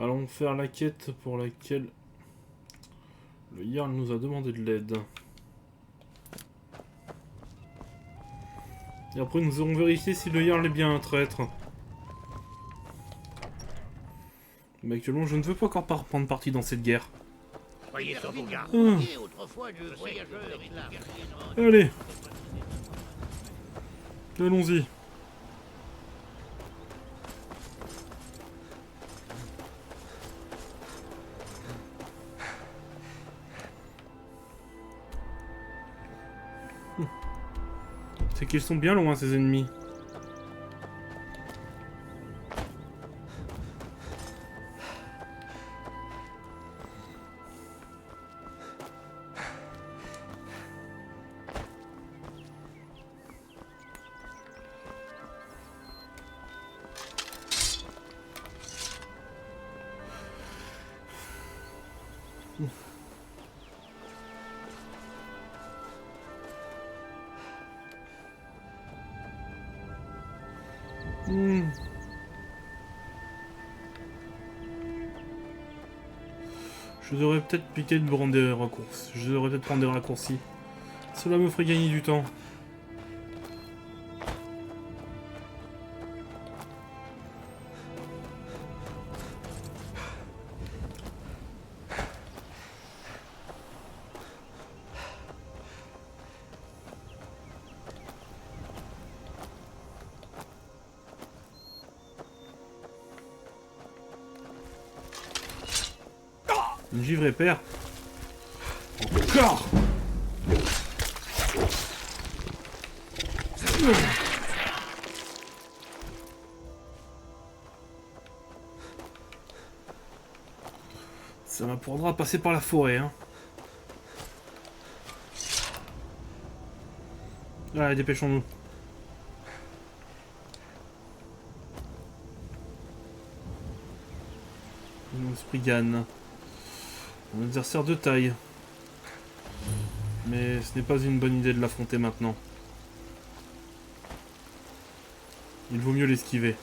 Allons faire la quête pour laquelle le Jarl nous a demandé de l'aide. Et après nous allons vérifier si le Jarl est bien un traître. Mais actuellement je ne veux pas encore prendre parti dans cette guerre. Soyez sur vos gardes. Autrefois, le voyageur Allez. Allons-y. C'est qu'ils sont bien loin ces ennemis. Je devrais peut-être piquer de prendre des raccourcis. Je devrais peut-être prendre des raccourcis. Cela me ferait gagner du temps. Une givre père. Encore. Ça m'apprendra à passer par la forêt, hein. Allez, dépêchons-nous. Spriggan. Un adversaire de taille. Mais ce n'est pas une bonne idée de l'affronter maintenant. Il vaut mieux l'esquiver.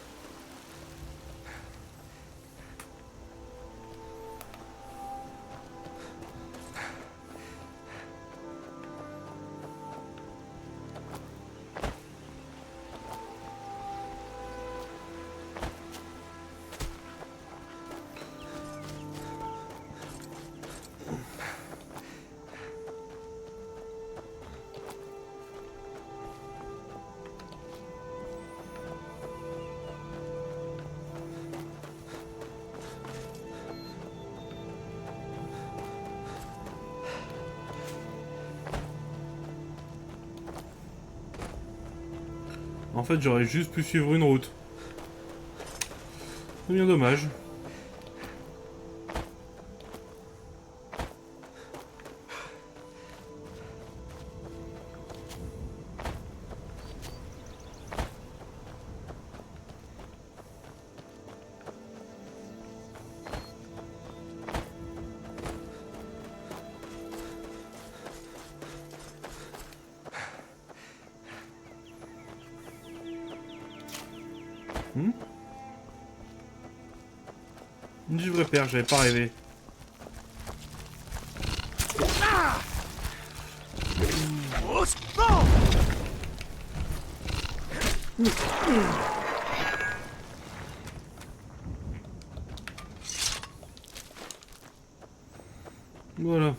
En fait, j'aurais juste pu suivre une route. C'est bien dommage. Une givre père, j'avais pas rêvé. Voilà.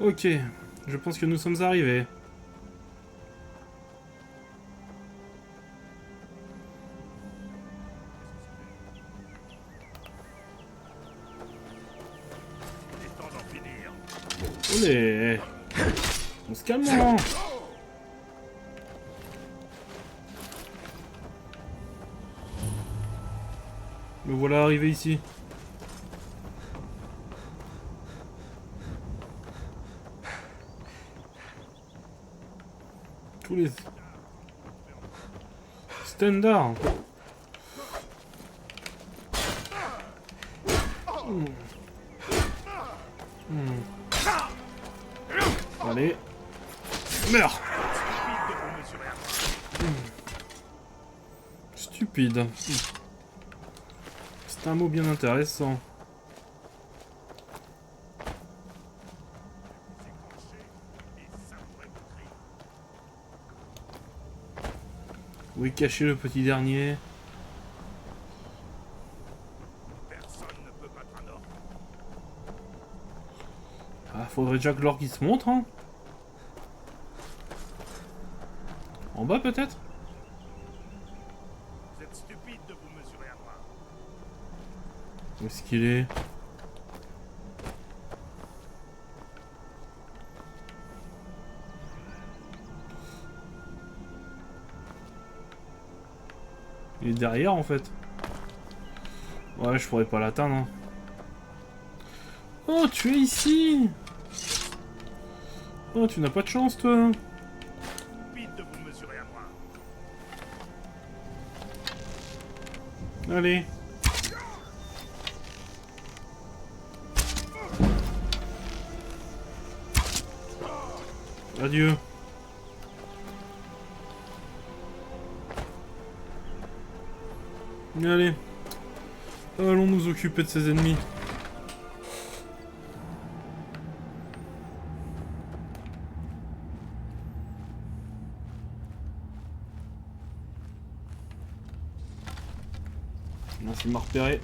Ok, je pense que nous sommes arrivés. Olé! On se calme, hein. Me voilà arrivé ici. Tous les... Standard. Allez. Meurs. Stupide. C'est un mot bien intéressant. Où est caché le petit dernier? Ah, faudrait déjà que l'or qui se montre, hein. En bas peut-être? Vous êtes stupide de vous mesurer à moi. Où est-ce qu'il est? Il est derrière en fait. Ouais, je pourrais pas l'atteindre. Hein. Oh, tu es ici! Oh, tu n'as pas de chance, toi! Stupide de vous mesurer à moi. Allez! Adieu! Allez! Allons nous occuper de ses ennemis. Merci de m'a repéré.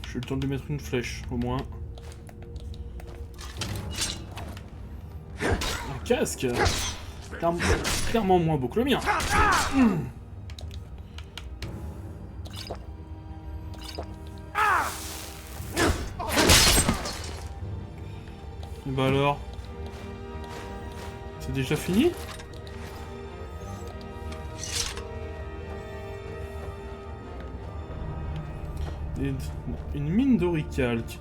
J'ai eu le temps de lui mettre une flèche, au moins. Un casque! Clairement moins beau que le mien. Et bah alors? C'est déjà fini? Et une mine d'oricalque.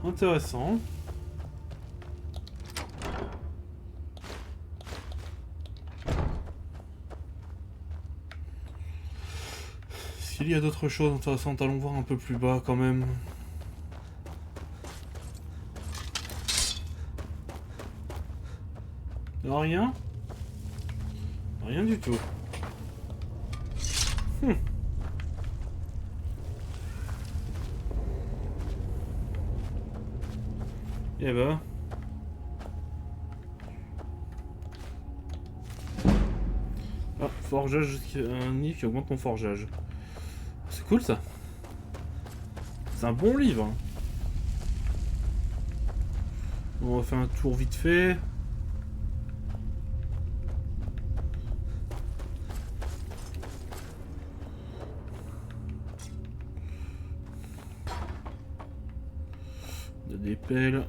Intéressant. S'il y a d'autres choses intéressantes, allons voir un peu plus bas quand même. Rien? Rien du tout. Eh ben. Ah, forgeage, un livre qui augmente mon forgeage. C'est cool ça. C'est un bon livre. Hein. On va faire un tour vite fait. Il y a des pelles.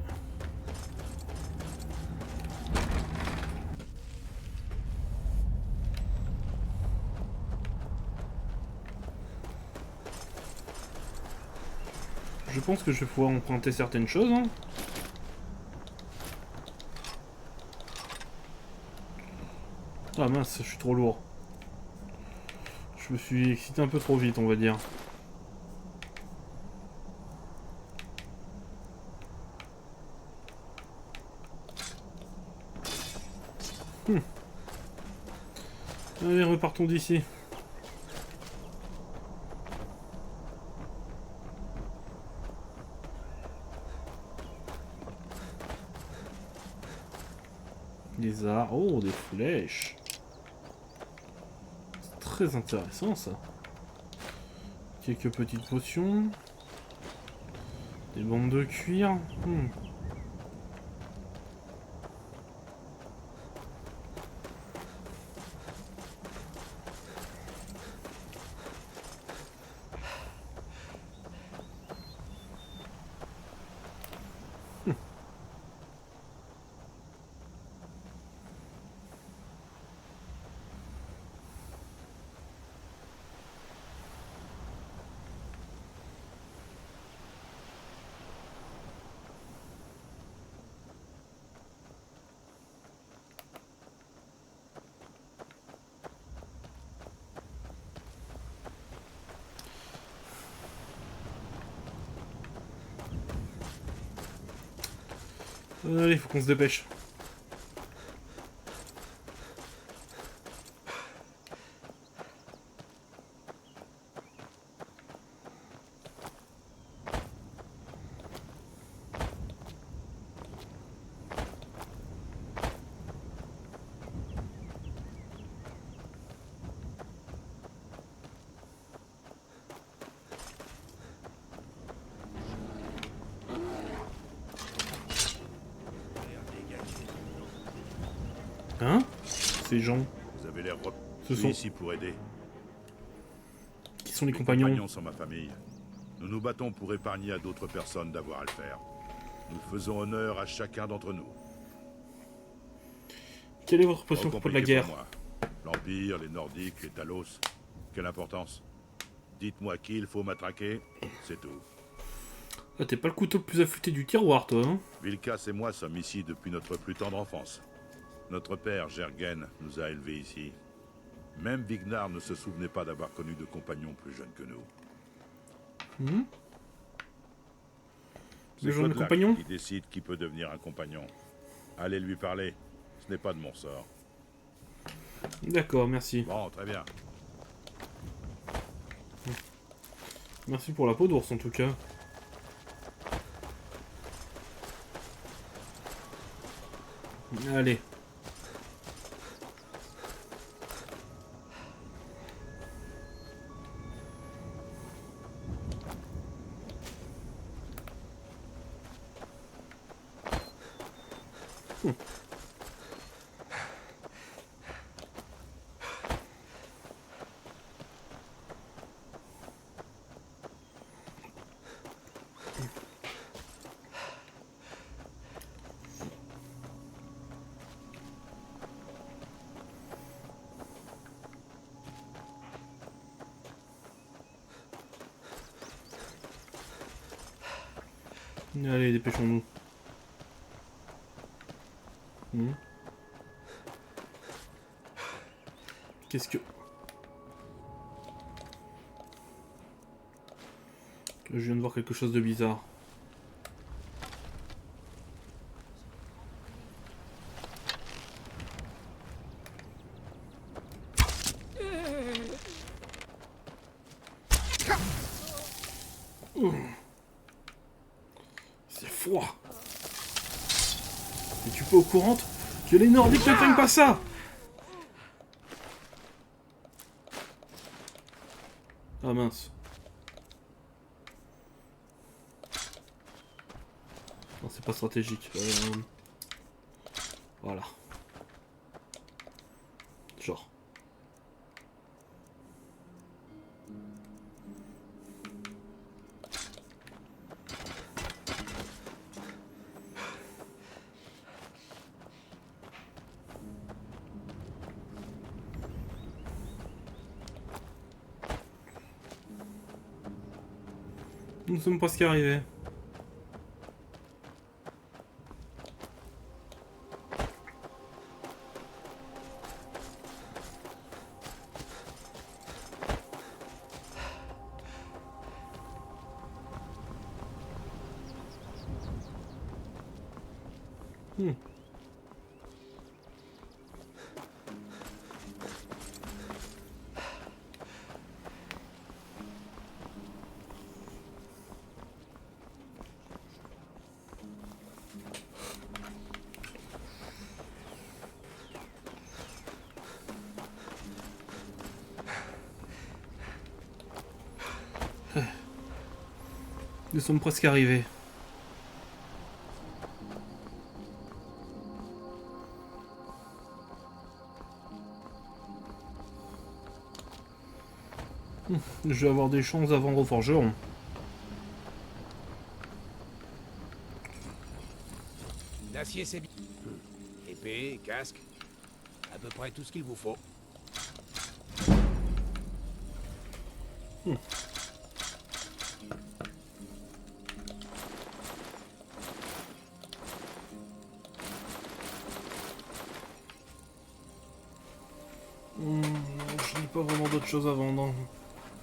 Je pense que je vais pouvoir emprunter certaines choses. Hein. Ah mince, je suis trop lourd. Je me suis excité un peu trop vite, on va dire. Allez, repartons d'ici. Des arts. Oh, des flèches. C'est très intéressant ça. Quelques petites potions. Des bandes de cuir. Allez, faut qu'on se dépêche. Hein? Ces gens, Vous avez l'air Ce sont- ici pour aider. qui sont les Mes compagnons? sont ma famille. Nous nous battons pour épargner à d'autres personnes d'avoir à le faire. Nous faisons honneur à chacun d'entre nous. Quelle est votre position à Trop propos de la compliqué guerre? pour moi. L'Empire, les Nordiques, les Talos. Quelle importance? Dites-moi qui il faut matraquer, c'est tout. Ah, t'es pas le couteau le plus affûté du tiroir, toi, hein? Vilkas et moi sommes ici depuis notre plus tendre enfance. Notre père, Jergen, nous a élevés ici. Même Vignar ne se souvenait pas d'avoir connu de compagnons plus jeunes que nous. Hmm. C'est Le jeune Kodlak compagnon? qui décide qui peut devenir un compagnon. Allez lui parler. Ce n'est pas de mon sort. D'accord, merci. Bon, très bien. Merci pour la peau d'ours, en tout cas. Allez. Allez, dépêchons-nous. Hmm. Qu'est-ce que... Je viens de voir quelque chose de bizarre. C'est froid. Es-tu pas au courant que les Nordiques ne craignent pas ça? Ah mince. Non, c'est pas stratégique. Voilà. Genre. Nous sommes presque arrivés. Nous sommes presque arrivés. Je vais avoir des chances avant au forgeron. L'acier, c'est bien. Épée, casque, à peu près tout ce qu'il vous faut. Je n'ai pas vraiment d'autre chose à vendre.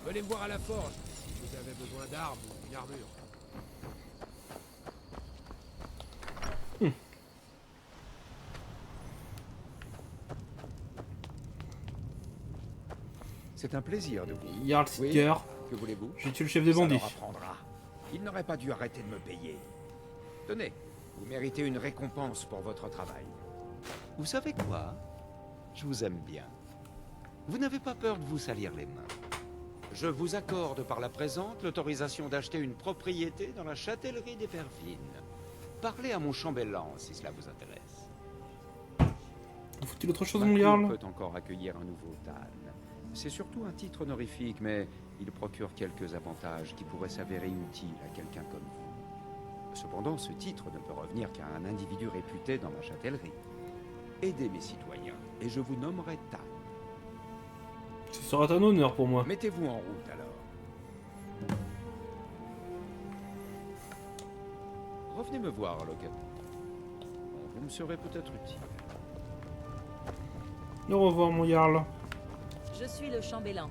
Venez me voir à la forge si vous avez besoin d'armes ou d'une armure. C'est un plaisir de vous. Jarl Oui, Sigurd. que voulez-vous? J'ai tué le chef des Ça bandits. leur apprendra. Il n'aurait pas dû arrêter de me payer. Tenez, vous méritez une récompense pour votre travail. Vous savez quoi? Je vous aime bien. Vous n'avez pas peur de vous salir les mains. Je vous accorde par la présente l'autorisation d'acheter une propriété dans la châtellerie des Pervines. Parlez à mon chambellan si cela vous intéresse. Faut-il autre chose, Ma mon cour Jarl? peut encore accueillir un nouveau Tan. C'est surtout un titre honorifique, mais il procure quelques avantages qui pourraient s'avérer utiles à quelqu'un comme vous. Cependant, ce titre ne peut revenir qu'à un individu réputé dans ma châtellerie. Aidez mes citoyens, et je vous nommerai Tan. Ce sera un honneur pour moi. Mettez-vous en route alors. Revenez me voir à l'occasion. Vous me serez peut-être utile. Au revoir, mon Jarl. Je suis le chambellan.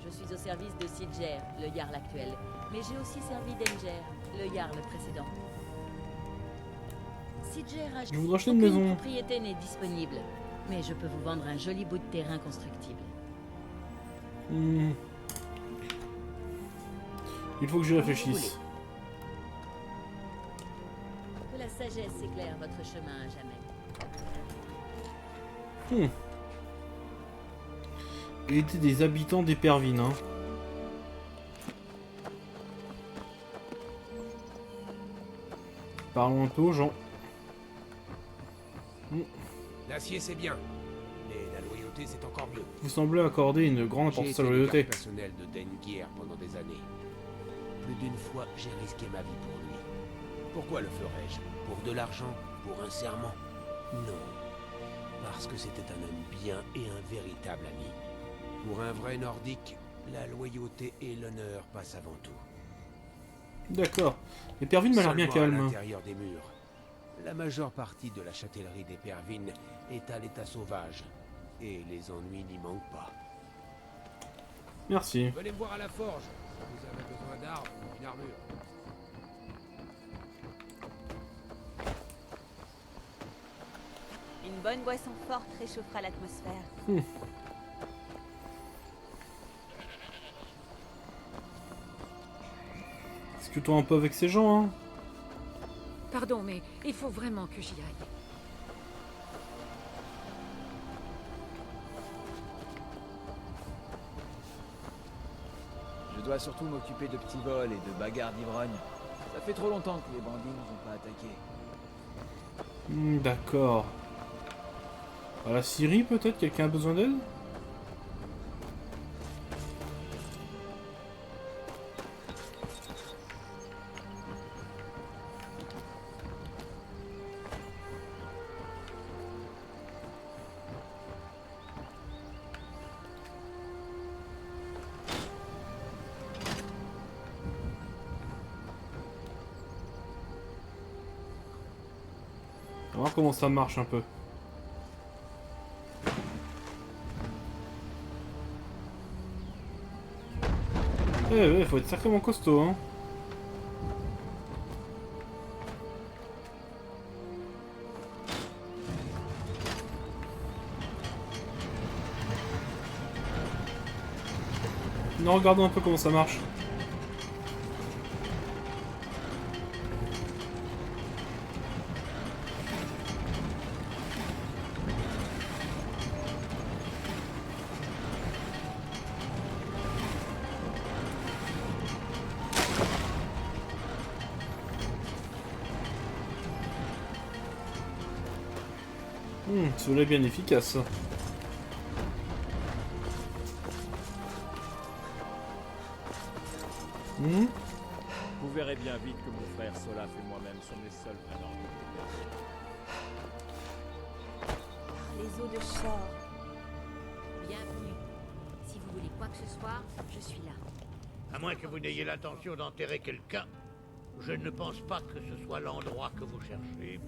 Je suis au service de Sidger, le Jarl actuel. Mais j'ai aussi servi d'Enger, le Jarl précédent. Sidger a... Je voudrais acheter une Aucune maison. propriété n'est disponible. Mais je peux vous vendre un joli bout de terrain constructible. Hmm. Il faut que j'y réfléchisse. Que la sagesse éclaire votre chemin à jamais. Il était des habitants d'Épervine, hein. Parlons un peu aux gens. L'acier c'est bien, mais la loyauté c'est encore mieux. Vous semblez accorder une grande J'ai importance à été la le loyauté. garde personnel de Dengier pendant des années. Plus d'une fois, j'ai risqué ma vie pour lui. Pourquoi le ferais-je? Pour de l'argent? Pour un serment? Non. Parce que c'était un homme bien et un véritable ami. Pour un vrai nordique, la loyauté et l'honneur passent avant tout. D'accord. Épervine m'a l'air bien Seulement à calme. l'intérieur des murs. La majeure partie de la châtellerie d'Épervine est à l'état sauvage. Et les ennuis n'y manquent pas. Merci. Venez me voir à la forge. Vous avez besoin d'armes ou d'une armure. Une bonne boisson forte réchauffera l'atmosphère. Discutons un peu avec ces gens, hein. Pardon, mais il faut vraiment que j'y aille. Je dois surtout m'occuper de petits vols et de bagarres d'ivrognes. Ça fait trop longtemps que les bandits nous ont pas attaqués. D'accord. À la Syrie, peut-être? Quelqu'un a besoin d'aide? On va voir comment ça marche un peu. Ouais, faut être sacrément costaud, hein. Non, regardons un peu comment ça marche. Cela est bien efficace. Vous verrez bien vite que mon frère Solaf et moi-même sommes les seuls vrais nordiques. Les eaux de Shor. Bienvenue. Si vous voulez quoi que ce soit, je suis là. À moins que vous n'ayez l'intention d'enterrer quelqu'un, je ne pense pas que ce soit l'endroit que vous cherchez.